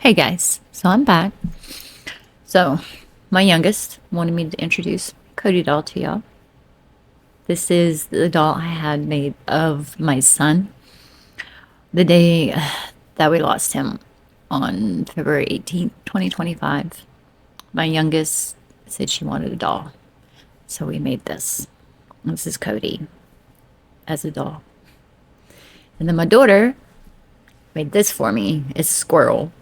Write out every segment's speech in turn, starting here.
Hey guys, so I'm back. So my youngest wanted me to introduce Kody doll to y'all. This is the doll I had made of my son the day that we lost him on February 18th, 2025. My youngest said she wanted a doll, so we made this. This is Kody as a doll. And then my daughter made this for me. It's Squirrel.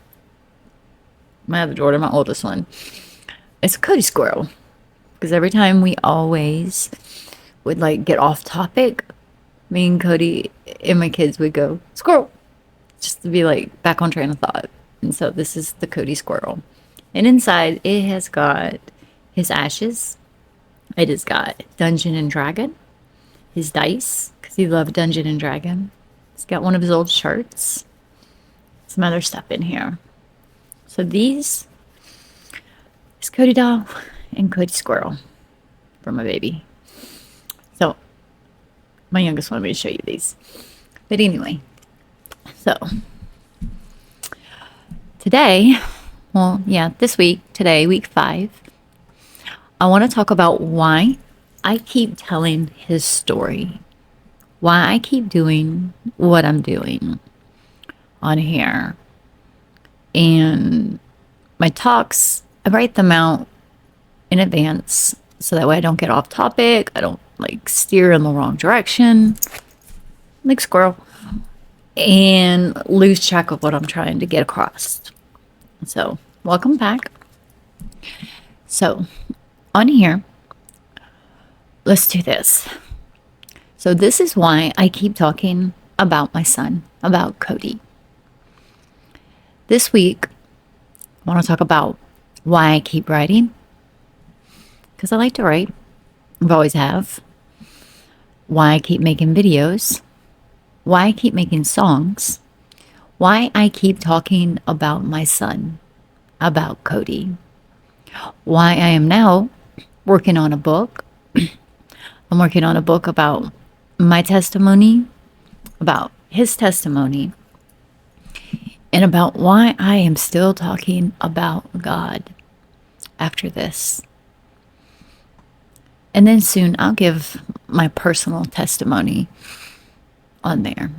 My other daughter, my oldest one. It's a Kody squirrel. Because every time we always would like get off topic, me and Kody and my kids would go, squirrel, just to be like back on train of thought. And so this is the Kody squirrel. And inside it has got his ashes. It has got Dungeon and Dragon, his dice, because he loved Dungeon and Dragon. It's got one of his old shirts, some other stuff in here. So these is Kody doll and Kody squirrel for my baby. So my youngest wanted me to show you these. But anyway, so today, this week, today, week 5, I want to talk about why I keep telling his story. Why I keep doing what I'm doing on here. And my talks, I write them out in advance so that way I don't get off topic. I don't like steer in the wrong direction like squirrel and lose track of what I'm trying to get across. So welcome back. So on here, let's do this. So this is why I keep talking about my son, about Kody. This week, I want to talk about why I keep writing. Because I like to write. I've always have. Why I keep making videos. Why I keep making songs. Why I keep talking about my son, about Kody. Why I am now working on a book. I'm working on a book about my testimony, about his testimony, and about why I am still talking about God after this. And then soon I'll give my personal testimony on there.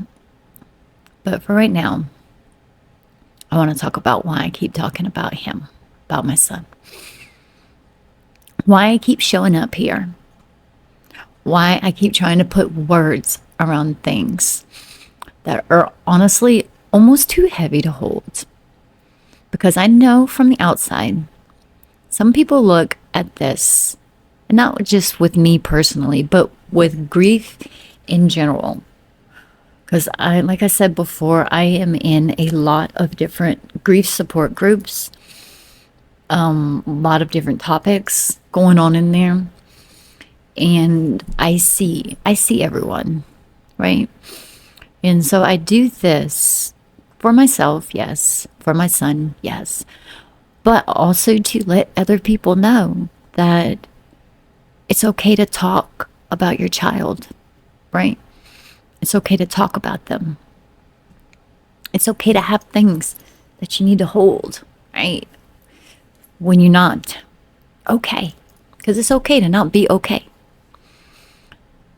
But for right now, I want to talk about why I keep talking about him, about my son. Why I keep showing up here. Why I keep trying to put words around things that are honestly almost too heavy to hold. Because I know from the outside, some people look at this, and not just with me personally, but with grief in general. Because like I said before, I am in a lot of different grief support groups, a lot of different topics going on in there. And I see everyone, right? And so I do this for myself, yes. For my son, yes. But also to let other people know that it's okay to talk about your child, right? It's okay to talk about them. It's okay to have things that you need to hold, right? When you're not okay. Because it's okay to not be okay.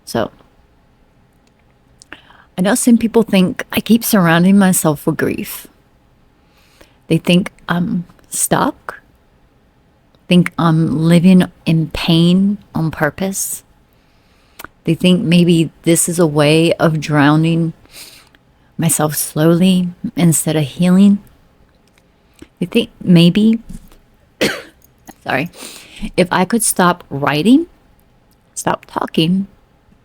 So, I know some people think I keep surrounding myself with grief. They think I'm stuck. Think I'm living in pain on purpose. They think maybe this is a way of drowning myself slowly instead of healing. They think maybe, if I could stop writing, stop talking,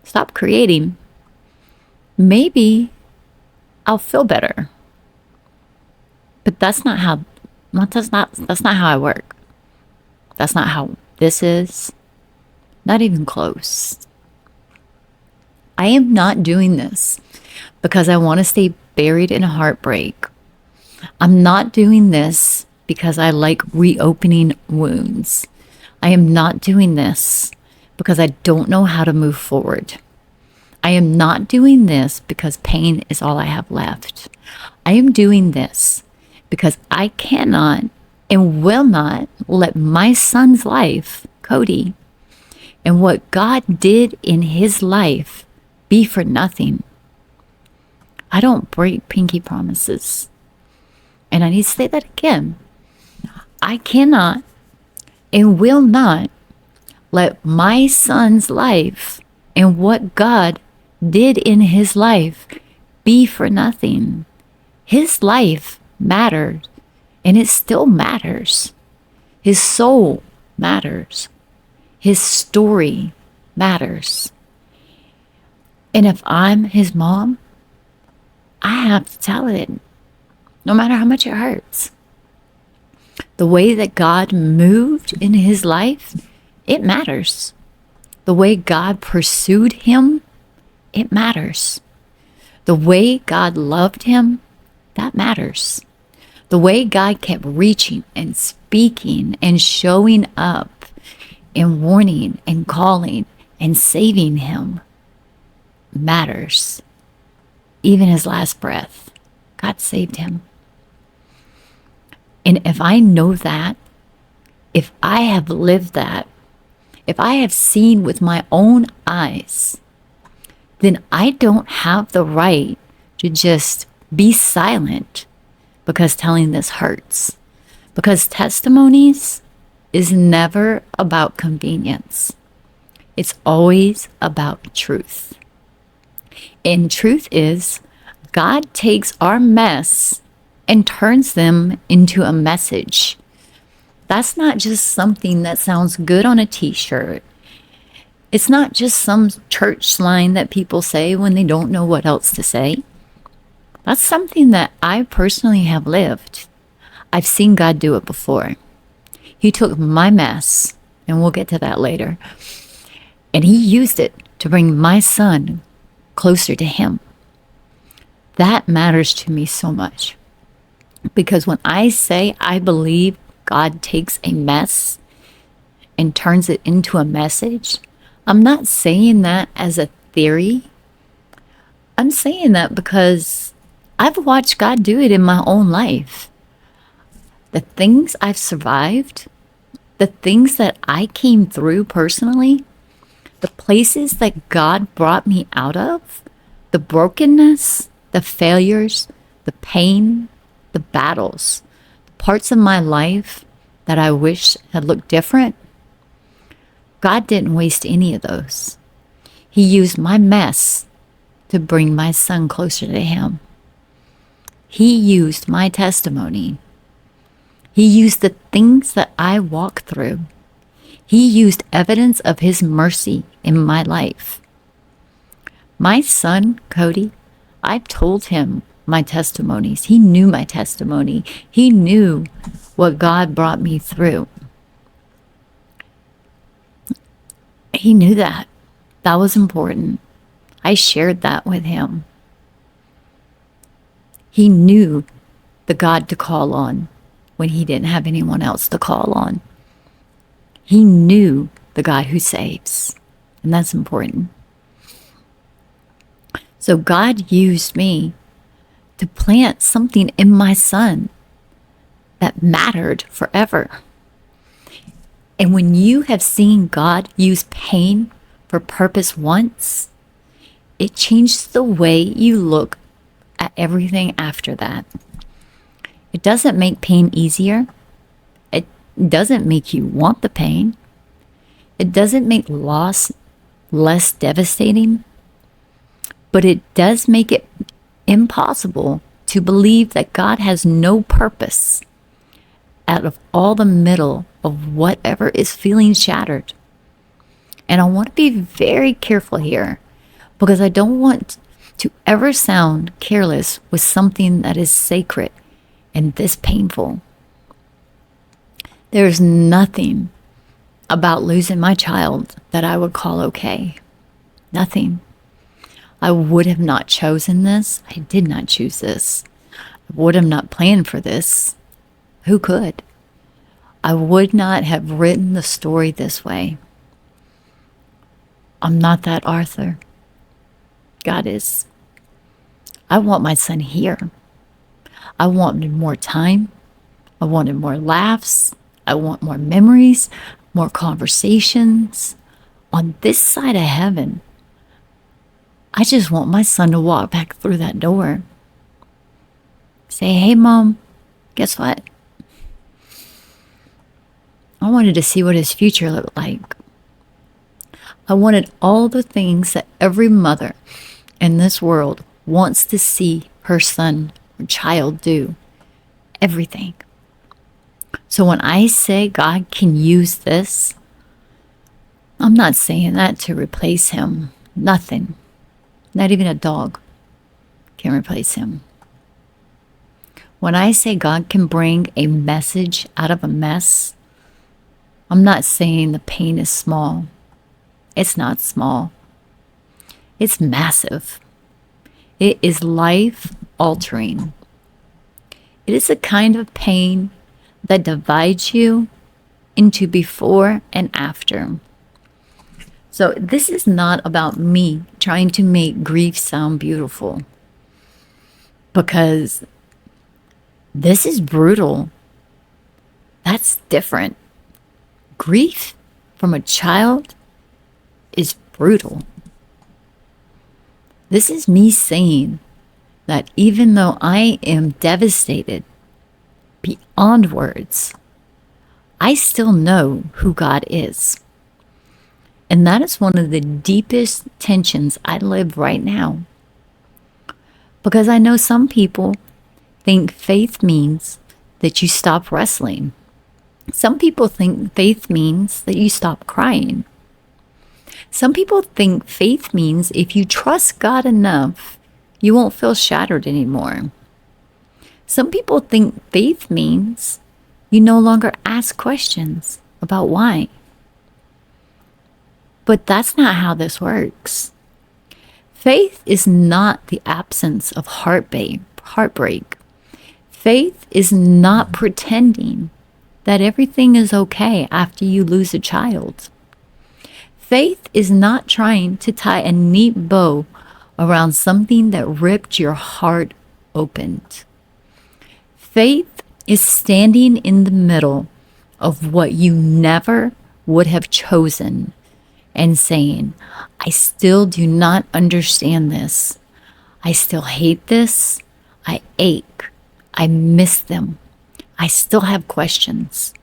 stop creating, maybe I'll feel better. But that's not how I work. That's not how this is. Not even close. I am not doing this because I want to stay buried in a heartbreak. I'm not doing this because I like reopening wounds. I am not doing this because I don't know how to move forward. I am not doing this because pain is all I have left. I am doing this because I cannot and will not let my son's life, Kody, and what God did in his life be for nothing. I don't break pinky promises. And I need to say that again. I cannot and will not let my son's life and what God did in his life be for nothing. His life mattered, and it still matters. His soul matters. His story matters. And if I'm his mom, I have to tell it, no matter how much it hurts. The way that God moved in his life, it matters. The way God pursued him, it matters. The way God loved him, that matters. The way God kept reaching and speaking and showing up and warning and calling and saving him matters. Even his last breath, God saved him. And if I know that, if I have lived that, if I have seen with my own eyes, then I don't have the right to just be silent because telling this hurts. Because testimonies is never about convenience. It's always about truth. And truth is, God takes our mess and turns them into a message. That's not just something that sounds good on a t-shirt. It's not just some church line that people say when they don't know what else to say. That's something that I personally have lived. I've seen God do it before. He took my mess, and we'll get to that later, and he used it to bring my son closer to him. That matters to me so much. Because when I say I believe God takes a mess and turns it into a message, I'm not saying that as a theory. I'm saying that because I've watched God do it in my own life. The things I've survived, the things that I came through personally, the places that God brought me out of, the brokenness, the failures, the pain, the battles, the parts of my life that I wish had looked different, God didn't waste any of those. He used my mess to bring my son closer to him. He used my testimony. He used the things that I walk through. He used evidence of his mercy in my life. My son, Kody, I've told him my testimonies. He knew my testimony. He knew what God brought me through. He knew that. That was important. I shared that with him. He knew the God to call on when he didn't have anyone else to call on. He knew the God who saves, and that's important. So God used me to plant something in my son that mattered forever. And when you have seen God use pain for purpose once, it changes the way you look at everything after that. It doesn't make pain easier. It doesn't make you want the pain. It doesn't make loss less devastating. But it does make it impossible to believe that God has no purpose out of all the middle of whatever is feeling shattered. And I want to be very careful here because I don't want to ever sound careless with something that is sacred and this painful. There's nothing about losing my child that I would call okay. Nothing. I would have not chosen this. I did not choose this. I would have not planned for this. Who could? I would not have written the story this way. I'm not that Arthur. God is. I want my son here. I wanted more time. I wanted more laughs. I want more memories, more conversations. On this side of heaven, I just want my son to walk back through that door. Say, hey, Mom, guess what? I wanted to see what his future looked like. I wanted all the things that every mother in this world wants to see her son or child do. Everything. So when I say God can use this, I'm not saying that to replace him. Nothing. Not even a dog can replace him. When I say God can bring a message out of a mess, I'm not saying the pain is small. It's not small. It's massive. It is life-altering. It is a kind of pain that divides you into before and after. So this is not about me trying to make grief sound beautiful, because this is brutal. That's different. Grief from a child is brutal. This is me saying that even though I am devastated beyond words, I still know who God is. And that is one of the deepest tensions I live right now. Because I know some people think faith means that you stop wrestling. Some people think faith means that you stop crying. Some people think faith means if you trust God enough, you won't feel shattered anymore. Some people think faith means you no longer ask questions about why. But that's not how this works. Faith is not the absence of heartbreak. Faith is not pretending that everything is okay after you lose a child. Faith is not trying to tie a neat bow around something that ripped your heart open. Faith is standing in the middle of what you never would have chosen and saying, I still do not understand this. I still hate this. I ache. I miss them. I still have questions,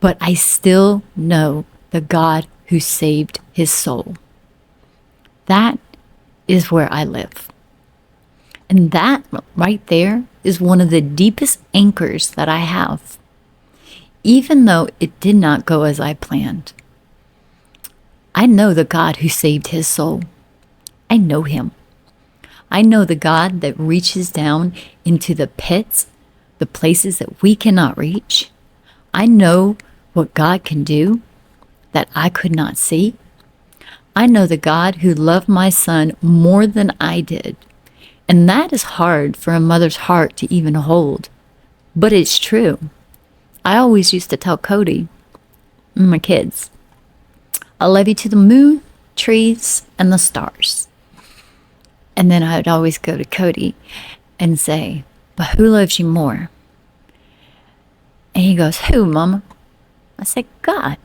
but I still know the God who saved his soul. That is where I live. And that right there is one of the deepest anchors that I have, even though it did not go as I planned. I know the God who saved his soul. I know him. I know the God that reaches down into the pits, the places that we cannot reach. I know what God can do that I could not see. I know the God who loved my son more than I did. And that is hard for a mother's heart to even hold. But it's true. I always used to tell Kody, my kids, I love you to the moon, trees, and the stars. And then I'd always go to Kody and say, but who loves you more? And he goes, who, Mama? I said, God.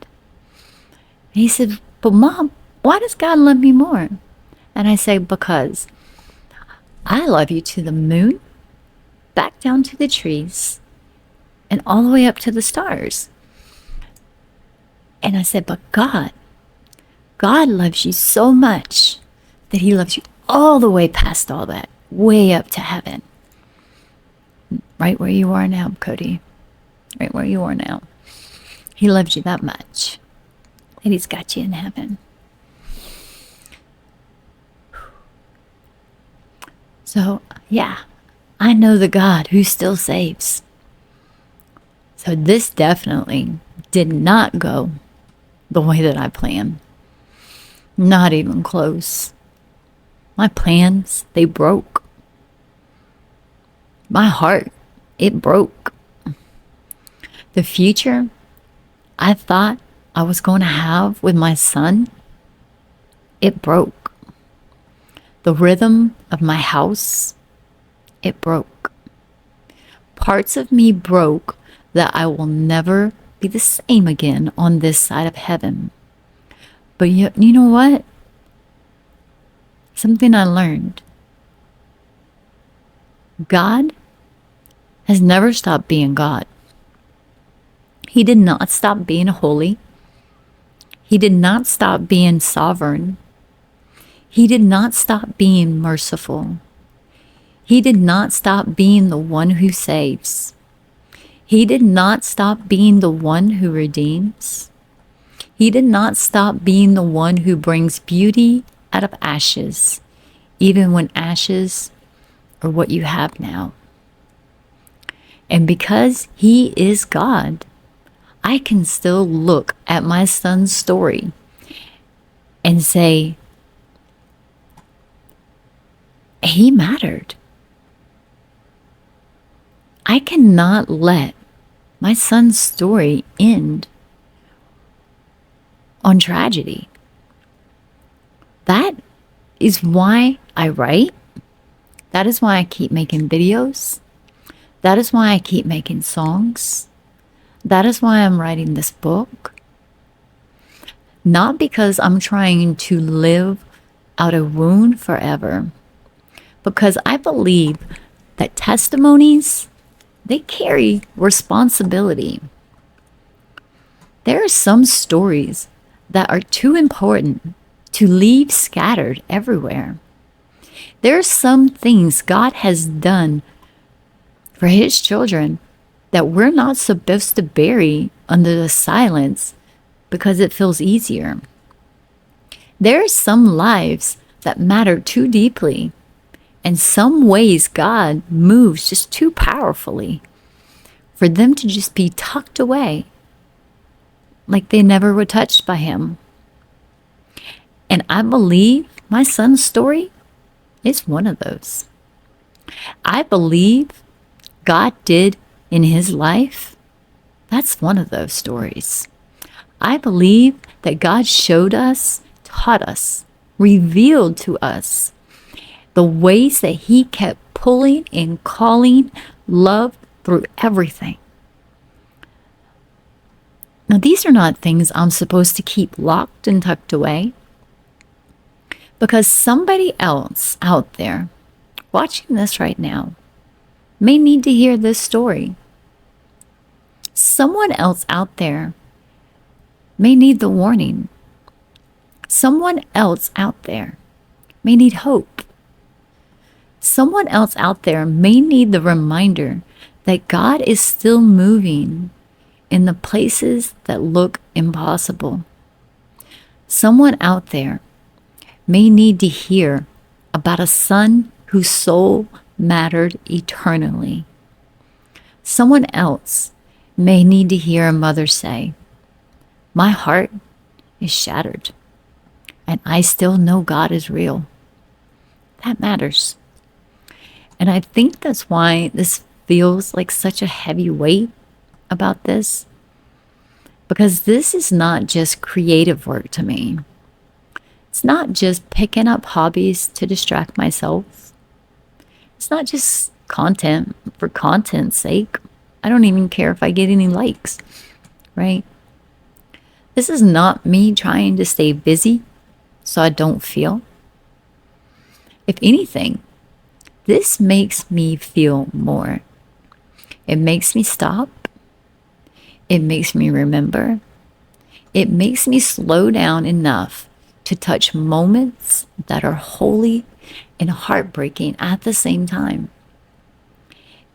And he said, but Mom, why does God love me more? And I say, because I love you to the moon, back down to the trees, and all the way up to the stars. And I said, but God loves you so much that he loves you all the way past all that, way up to heaven. Right where you are now, Kody. Right where you are now. He loves you that much. And he's got you in heaven. So, yeah, I know the God who still saves. So this definitely did not go the way that I planned. Not even close. My plans, they broke. My heart, it broke. The future I thought I was going to have with my son, it broke. The rhythm of my house, it broke. Parts of me broke that I will never be the same again on this side of heaven. But you know what? Something I learned. God has never stopped being God. He did not stop being holy. He did not stop being sovereign. He did not stop being merciful. He did not stop being the one who saves. He did not stop being the one who redeems. He did not stop being the one who brings beauty out of ashes, even when ashes are what you have now. And because He is God, I can still look at my son's story and say, he mattered. I cannot let my son's story end on tragedy. That is why I write. That is why I keep making videos. That is why I keep making songs. That is why I'm writing this book. Not because I'm trying to live out a wound forever, because I believe that testimonies, they carry responsibility. There are some stories that are too important to leave scattered everywhere. There are some things God has done for His children that we're not supposed to bury under the silence because it feels easier. There are some lives that matter too deeply, and some ways God moves just too powerfully for them to just be tucked away like they never were touched by Him. And I believe my son's story is one of those. I believe God did in his life, that's one of those stories. I believe that God showed us, taught us, revealed to us the ways that He kept pulling and calling love through everything. Now, these are not things I'm supposed to keep locked and tucked away, because somebody else out there watching this right now may need to hear this story. Someone else out there may need the warning. Someone else out there may need hope. Someone else out there may need the reminder that God is still moving in the places that look impossible. Someone out there may need to hear about a son whose soul mattered eternally. Someone else may need to hear a mother say, "My heart is shattered, and I still know God is real." That matters. And I think that's why this feels like such a heavy weight about this, because this is not just creative work to me. It's not just picking up hobbies to distract myself. It's not just content for content's sake. I don't even care if I get any likes, right? This is not me trying to stay busy so I don't feel. If anything, this makes me feel more. It makes me stop. It makes me remember. It makes me slow down enough to touch moments that are holy and heartbreaking at the same time.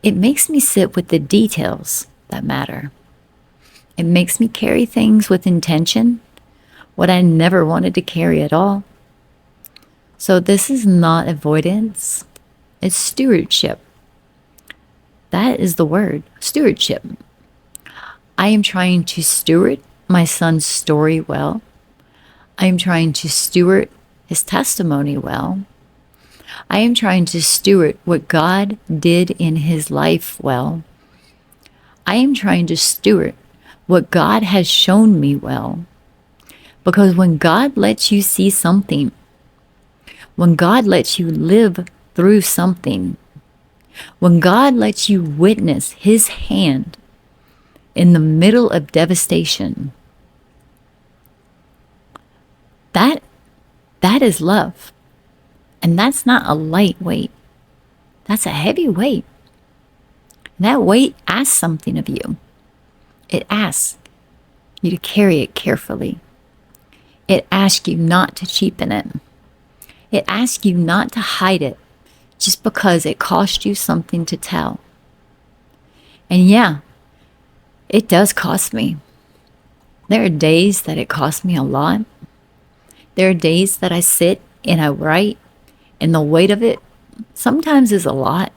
It makes me sit with the details that matter. It makes me carry things with intention, what I never wanted to carry at all. So this is not avoidance, it's stewardship. That is the word, stewardship. I am trying to steward my son's story well. I am trying to steward his testimony well. I am trying to steward what God did in his life well. I am trying to steward what God has shown me well. Because when God lets you see something, when God lets you live through something, When God lets you witness his hand in the middle of devastation, that is love. And that's not a light weight. That's a heavy weight. And that weight asks something of you. It asks you to carry it carefully. It asks you not to cheapen it. It asks you not to hide it just because it cost you something to tell. And yeah, it does cost me. There are days that it costs me a lot. There are days that I sit and I write, and the weight of it sometimes is a lot.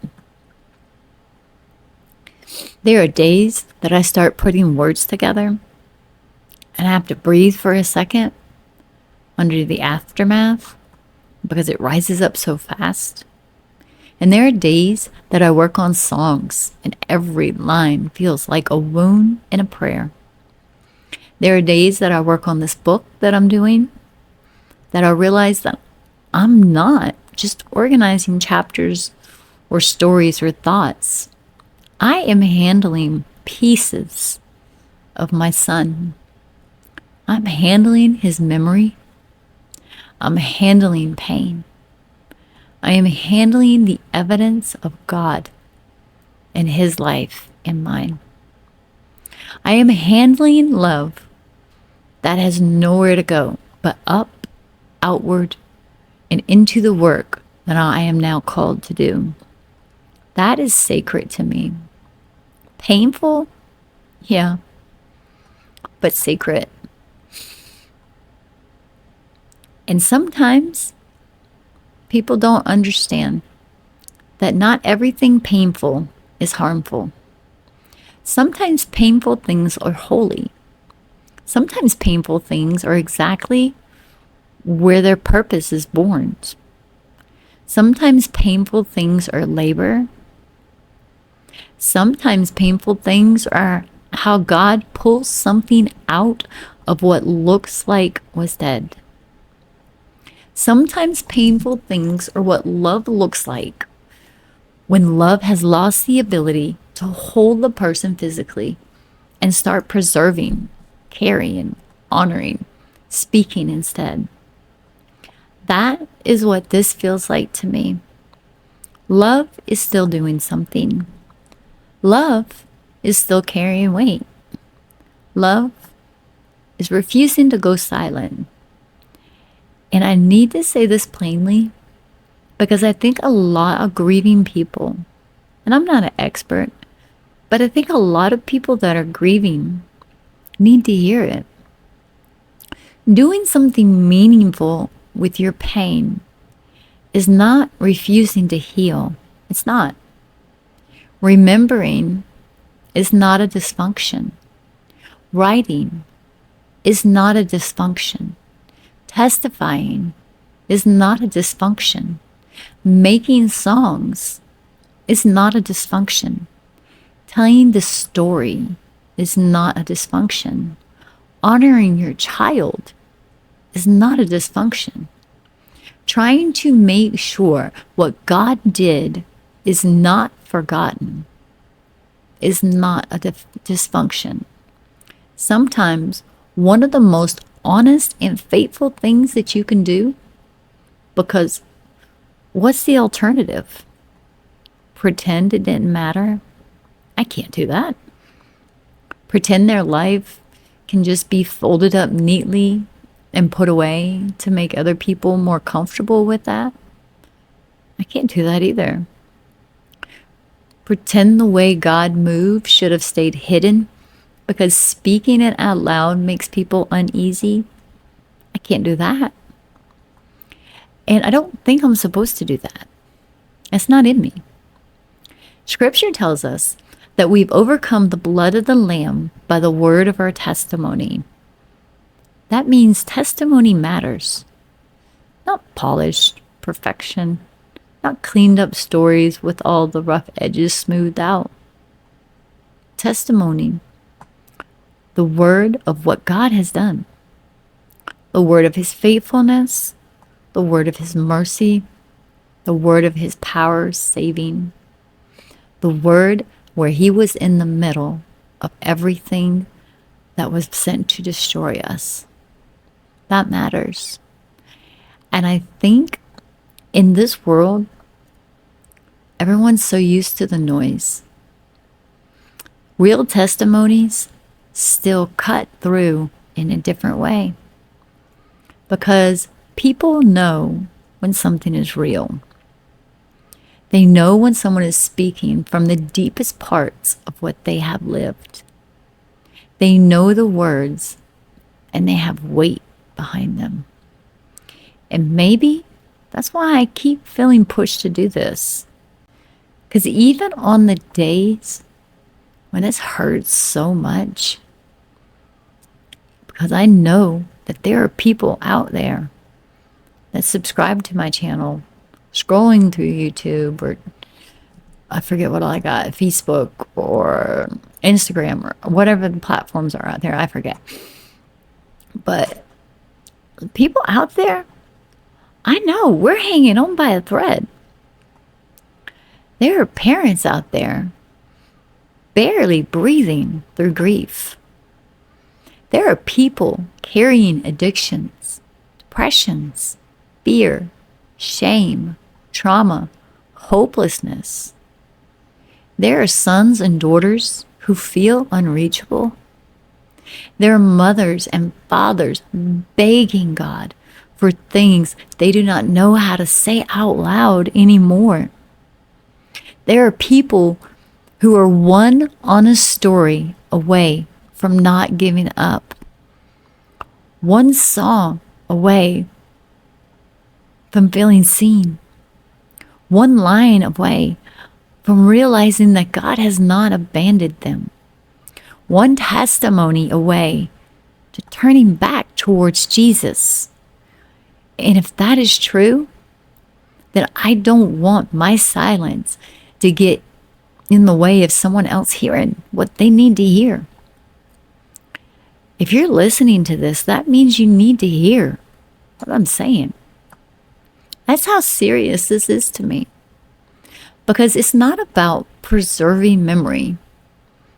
There are days that I start putting words together, and I have to breathe for a second under the aftermath because it rises up so fast. And there are days that I work on songs, and every line feels like a wound and a prayer. There are days that I work on this book that I'm doing, that I realize that I'm not just organizing chapters or stories or thoughts. I am handling pieces of my son. I'm handling his memory. I'm handling pain. I am handling the evidence of God in his life and mine. I am handling love that has nowhere to go but up, outward, and into the work that I am now called to do. That is sacred to me. Painful? Yeah, but sacred. And sometimes people don't understand that not everything painful is harmful. Sometimes painful things are holy. Sometimes painful things are exactly where their purpose is born. Sometimes painful things are labor. Sometimes painful things are how God pulls something out of what looks like was dead. Sometimes painful things are what love looks like when love has lost the ability to hold the person physically and start preserving, carrying, honoring, speaking instead. That is what this feels like to me. Love is still doing something. Love is still carrying weight. Love is refusing to go silent. And I need to say this plainly because I think a lot of grieving people, and I'm not an expert, but I think a lot of people that are grieving need to hear it. Doing something meaningful with your pain is not refusing to heal. It's not. Remembering is not a dysfunction. Writing is not a dysfunction. Testifying is not a dysfunction. Making songs is not a dysfunction. Telling the story is not a dysfunction. Honoring your child is not a dysfunction. Trying to make sure what God did is not forgotten is not a dysfunction. Sometimes one of the most honest and faithful things that you can do, because what's the alternative? Pretend it didn't matter? I can't do that. Pretend their life can just be folded up neatly and put away to make other people more comfortable with that? I can't do that either. Pretend the way God moved should have stayed hidden because speaking it out loud makes people uneasy. I can't do that. And I don't think I'm supposed to do that. It's not in me. Scripture tells us that we've overcome the blood of the Lamb by the word of our testimony. That means testimony matters. Not polished perfection, not cleaned up stories with all the rough edges smoothed out. Testimony, the word of what God has done, the word of his faithfulness, the word of his mercy, the word of his power saving. The Word, where he was in the middle of everything that was sent to destroy us. That matters. And I think in this world, everyone's so used to the noise. Real testimonies still cut through in a different way, because people know when something is real. They know when someone is speaking from the deepest parts of what they have lived. They know the words and they have weight behind them. And maybe that's why I keep feeling pushed to do this. Because even on the days when it hurts so much, because I know that there are people out there that subscribe to my channel, scrolling through YouTube, or I forget what I got, Facebook or Instagram or whatever the platforms are out there, I forget. But people out there, I know we're hanging on by a thread. There are parents out there barely breathing through grief. There are people carrying addictions, depressions, fear, shame, trauma, hopelessness. There are sons and daughters who feel unreachable. There are mothers and fathers begging God for things they do not know how to say out loud anymore. There are people who are one honest story away from not giving up, one song away from feeling seen, one line away from realizing that God has not abandoned them, one testimony away to turning back towards Jesus. And if that is true, then I don't want my silence to get in the way of someone else hearing what they need to hear. If you're listening to this, that means you need to hear what I'm saying. That's how serious this is to me. Because it's not about preserving memory.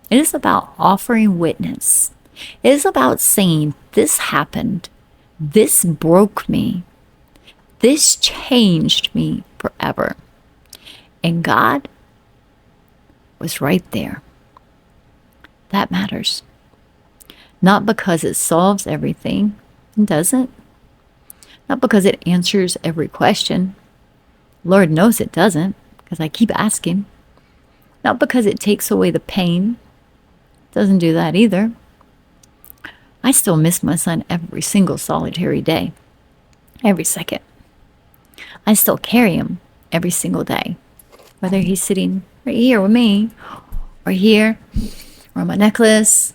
It is about offering witness. It is about saying, this happened. This broke me. This changed me forever. And God was right there. That matters. Not because it solves everything. It doesn't. Not because it answers every question. Lord knows it doesn't, because I keep asking. Not because it takes away the pain. It doesn't do that either. I still miss my son every single solitary day. Every second. I still carry him every single day. Whether he's sitting right here with me, or here, or on my necklace,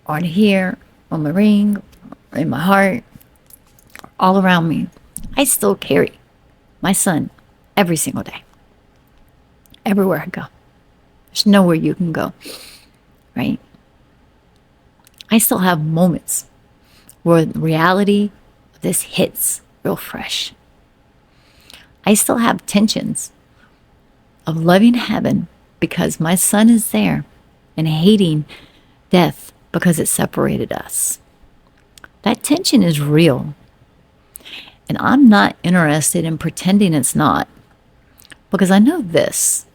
or here, on my ring, or in my heart, or all around me. I still carry my son every single day. Everywhere I go. There's nowhere you can go, right? I still have moments where the reality of this hits real fresh. I still have tensions of loving heaven because my son is there, and hating death because it separated us. That tension is real. And I'm not interested in pretending it's not, because I know this.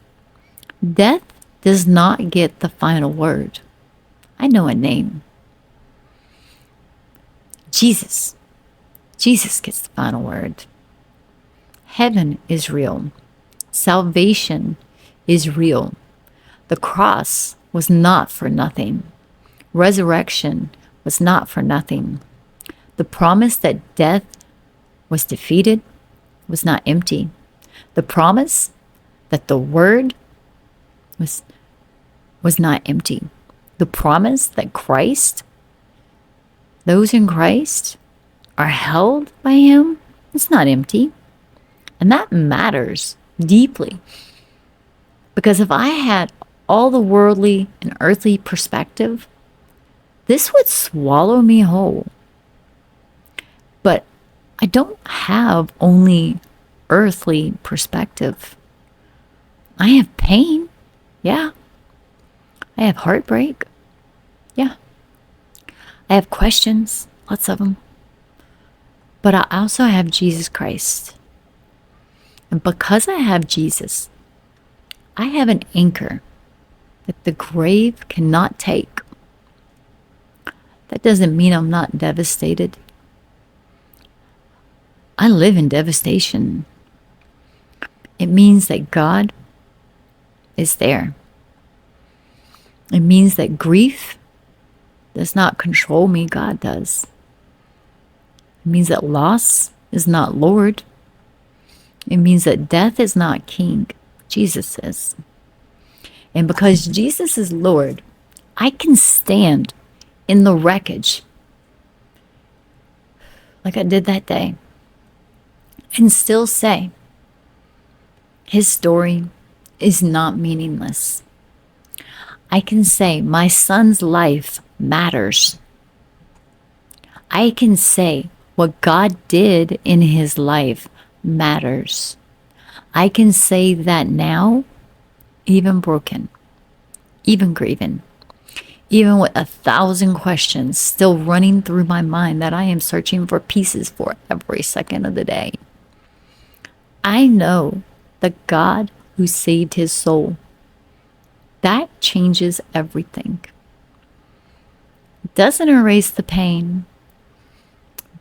Death does not get the final word. I know a name. Jesus. Jesus gets the final word. Heaven is real. Salvation is real. The cross was not for nothing. Resurrection was not for nothing. The promise that death was defeated was not empty. The promise that the word was not empty. The promise that Christ, those in Christ, are held by him, it's not empty. And that matters deeply. Because if I had all the worldly and earthly perspective, this would swallow me whole. But I don't have only earthly perspective. I have pain, Yeah. I have heartbreak. Yeah. I have questions, lots of them. But I also have Jesus Christ. And because I have Jesus, I have an anchor that the grave cannot take. That doesn't mean I'm not devastated. I live in devastation. It means that God is there. It means that grief does not control me, God does. It means that loss is not Lord. It means that death is not king. Jesus is. And because Jesus is Lord, I can stand in the wreckage like I did that day and still say, his story is not meaningless. I can say my son's life matters. I can say what God did in his life matters. I can say that now, even broken, even grieving, even with 1,000 questions still running through my mind that I am searching for pieces for every second of the day. I know the God who saved his soul. That changes everything. It doesn't erase the pain,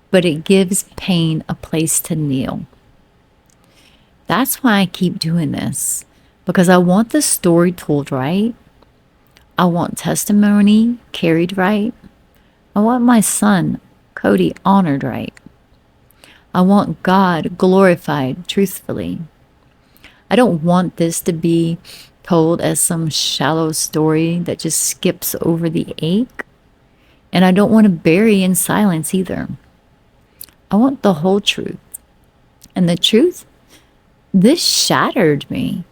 but it gives pain a place to kneel. That's why I keep doing this, because I want the story told right. I want testimony carried right. I want my son, Kody, honored right. I want God glorified truthfully. I don't want this to be told as some shallow story that just skips over the ache. And I don't want to bury in silence either. I want the whole truth. And the truth, this shattered me.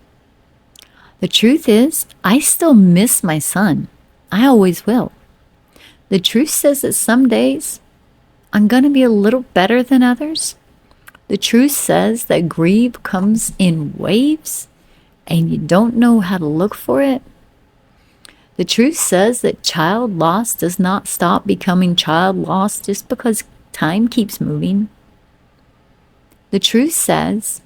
The truth is, I still miss my son. I always will. The truth says that some days I'm going to be a little better than others. The truth says that grief comes in waves and you don't know how to look for it. The truth says that child loss does not stop becoming child loss just because time keeps moving. The truth says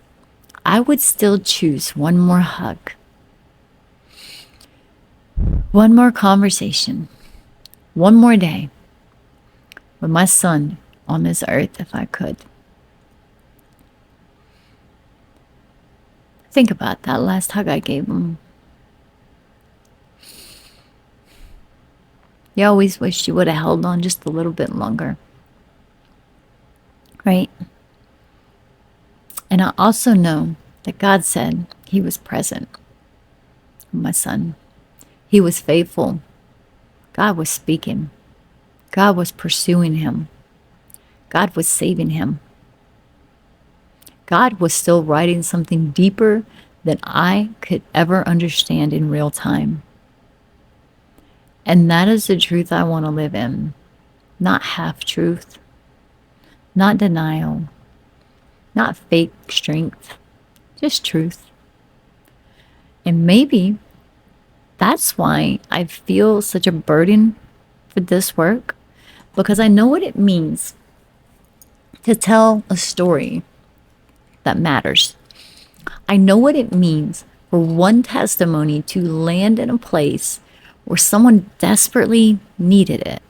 I would still choose one more hug, one more conversation, one more day with my son on this earth if I could. Think about that last hug I gave him. You always wished you would have held on just a little bit longer. Right? And I also know that God said he was present with my son. He was faithful. God was speaking. God was pursuing him. God was saving him. God was still writing something deeper than I could ever understand in real time. And that is the truth I want to live in. Not half truth. Not denial. Not fake strength. Just truth. And maybe that's why I feel such a burden for this work. Because I know what it means to tell a story that matters. I know what it means for one testimony to land in a place where someone desperately needed it.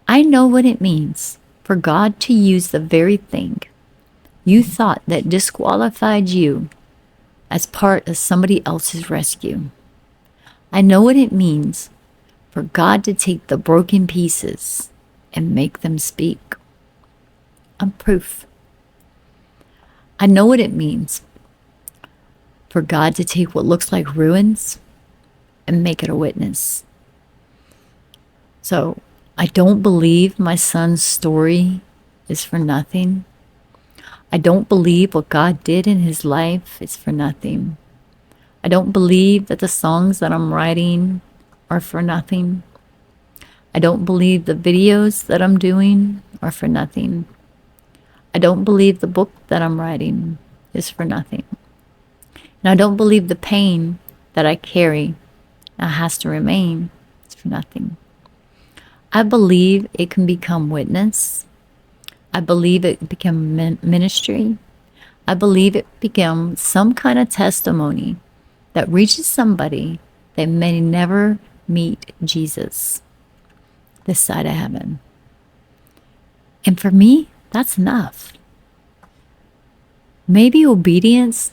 I know what it means for God to use the very thing you thought that disqualified you as part of somebody else's rescue. I know what it means for God to take the broken pieces and make them speak. I'm proof. I know what it means for God to take what looks like ruins and make it a witness. So I don't believe my son's story is for nothing. I don't believe what God did in his life is for nothing. I don't believe that the songs that I'm writing are for nothing. I don't believe the videos that I'm doing are for nothing. I don't believe the book that I'm writing is for nothing. And I don't believe the pain that I carry has to remain. It's for nothing. I believe it can become witness. I believe it become ministry. I believe it becomes some kind of testimony that reaches somebody that may never meet Jesus this side of heaven. And for me, that's enough. Maybe obedience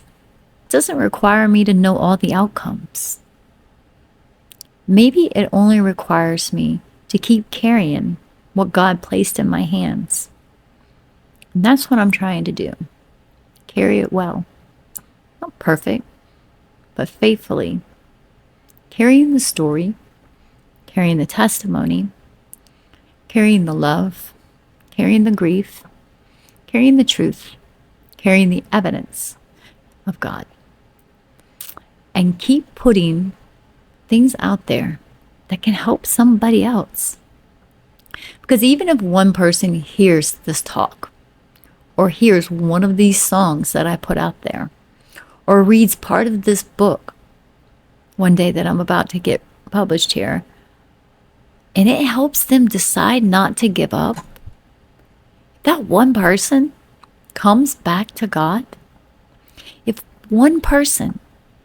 doesn't require me to know all the outcomes. Maybe it only requires me to keep carrying what God placed in my hands. And that's what I'm trying to do. Carry it well. Not perfect, but faithfully. Carrying the story, carrying the testimony, carrying the love, carrying the grief, carrying the truth, carrying the evidence of God. And keep putting things out there that can help somebody else. Because even if one person hears this talk, or hears one of these songs that I put out there, or reads part of this book one day that I'm about to get published here, and it helps them decide not to give up, that one person comes back to God, if one person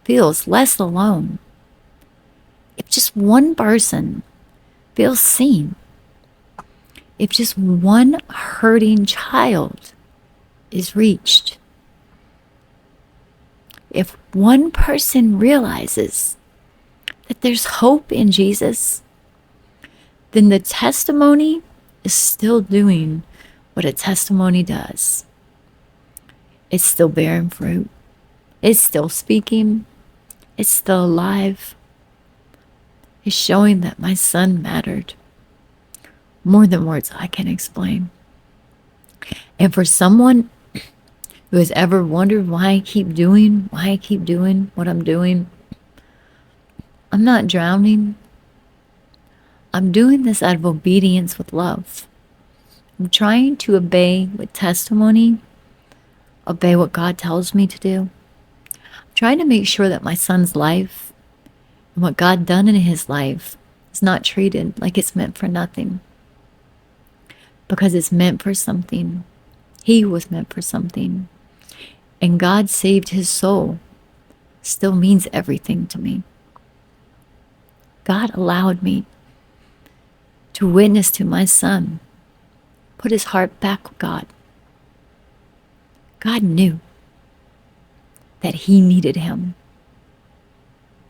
feels less alone, if just one person feels seen, if just one hurting child is reached, if one person realizes that there's hope in Jesus, then the testimony is still doing what a testimony does. It's still bearing fruit. It's still speaking. It's still alive. It's showing that my son mattered more than words I can explain. And for someone who has ever wondered why I keep doing what I'm doing, I'm not drowning. I'm doing this out of obedience with love. I'm trying to obey with testimony, obey what God tells me to do. I'm trying to make sure that my son's life and what God done in his life is not treated like it's meant for nothing. Because it's meant for something. He was meant for something. And God saved his soul still means everything to me. God allowed me to witness to my son, put his heart back with God. God knew that he needed him.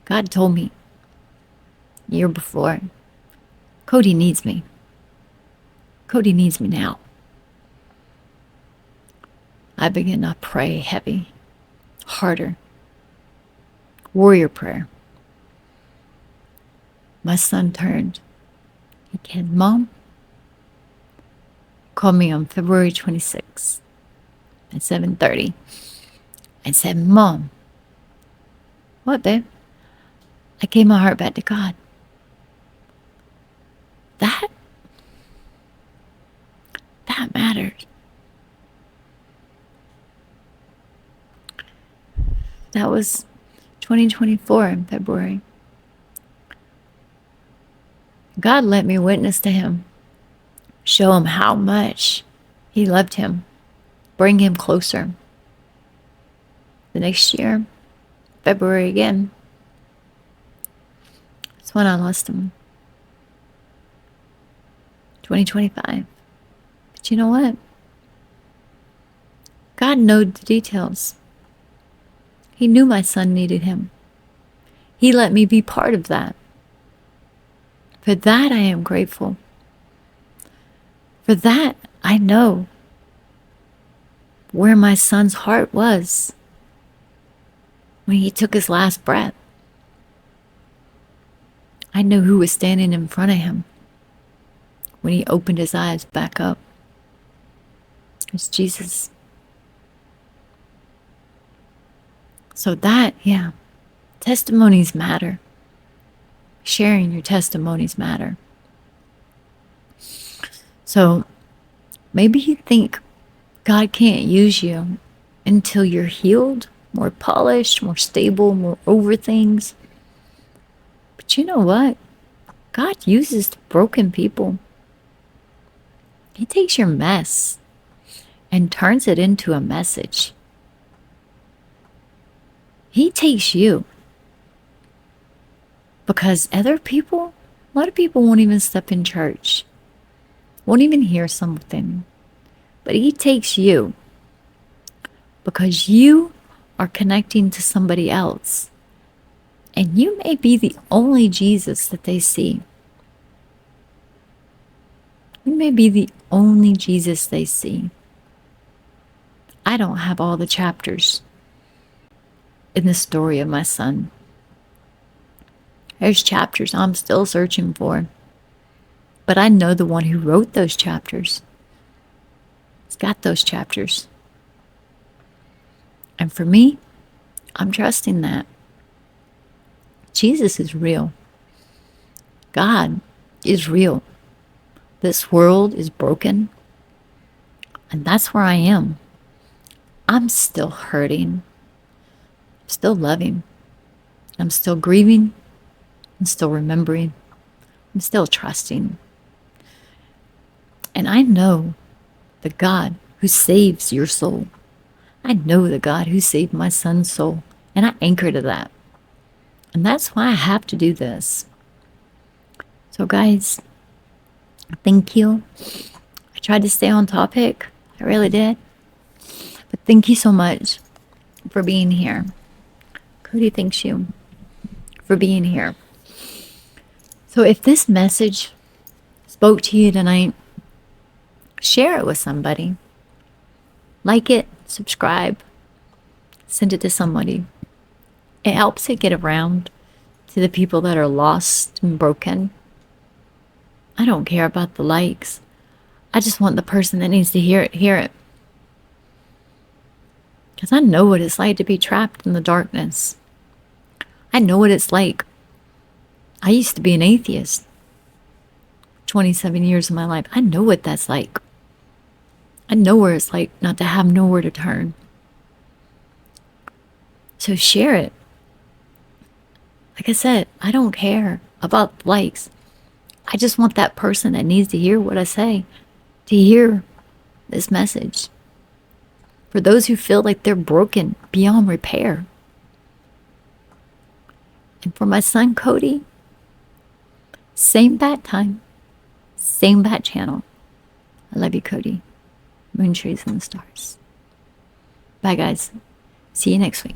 God told me the year before, Kody needs me. Kody needs me now. I began to pray heavy, harder, warrior prayer. My son turned. He came, Mom, called me on February 26th at 7:30 and said, Mom, what, babe? I gave my heart back to God. That mattered. That was 2024 in February. God let me witness to him, show him how much he loved him, bring him closer. The next year, February again, that's when I lost him. 2025. But you know what? God knowed the details. He knew my son needed him. He let me be part of that. For that I am grateful. For that I know where my son's heart was when he took his last breath. I know who was standing in front of him when he opened his eyes back up. It was Jesus. So that, testimonies matter. Sharing your testimonies matter. So maybe you think God can't use you until you're healed more polished, more stable, more over things. But you know what? God uses broken people. He takes your mess and turns it into a message. He takes you. Because other people, a lot of people won't even step in church, won't even hear something. But He takes you because you are connecting to somebody else. And you may be the only Jesus that they see. You may be the only Jesus they see. I don't have all the chapters in the story of my son. There's chapters I'm still searching for. But I know the one who wrote those chapters. He's got those chapters. And for me, I'm trusting that. Jesus is real. God is real. This world is broken. And that's where I am. I'm still hurting. I'm still loving. I'm still grieving. I'm still remembering. I'm still trusting. And I know the God who saves your soul. I know the God who saved my son's soul. And I anchor to that. And that's why I have to do this. So guys, thank you. I tried to stay on topic. I really did. But thank you so much for being here. Kody thanks you for being here. So if this message spoke to you tonight, share it with somebody. Like it, subscribe, send it to somebody. It helps it get around to the people that are lost and broken. I don't care about the likes. I just want the person that needs to hear it. Because I know what it's like to be trapped in the darkness. I know what it's like. I used to be an atheist. 27 years of my life. I know what that's like. I know where it's like not to have nowhere to turn. So share it. Like I said, I don't care about likes. I just want that person that needs to hear what I say to hear this message. For those who feel like they're broken beyond repair. And for my son, Kody, same bat time, same bat channel. I love you, Kody. Moon trees and the stars. Bye, guys. See you next week.